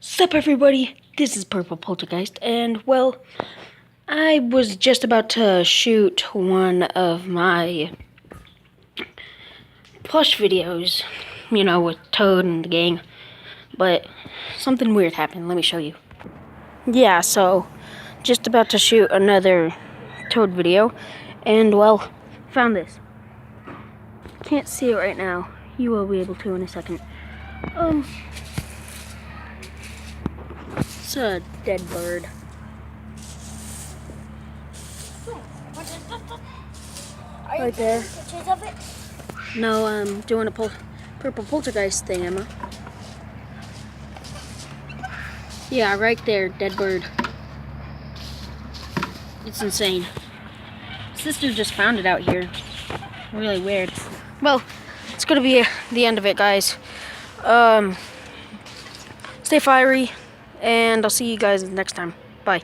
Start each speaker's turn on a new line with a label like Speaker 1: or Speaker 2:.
Speaker 1: Sup everybody, this is Purple Poltergeist, and well, I was just about to shoot one of my plush videos, with Toad and the gang, but something weird happened. Let me show you. Yeah, so, just about to shoot another Toad video, and well, found this. Can't see it right now. You will be able to in a second. It's a dead bird.
Speaker 2: Are
Speaker 1: Right there.
Speaker 2: Pictures of it?
Speaker 1: No, I'm doing a Purple Poltergeist thing, Emma. Yeah, right there, dead bird. It's insane. Sister just found it out here. Really weird. Well, it's gonna be the end of it, guys. Stay fiery, and I'll see you guys next time. Bye.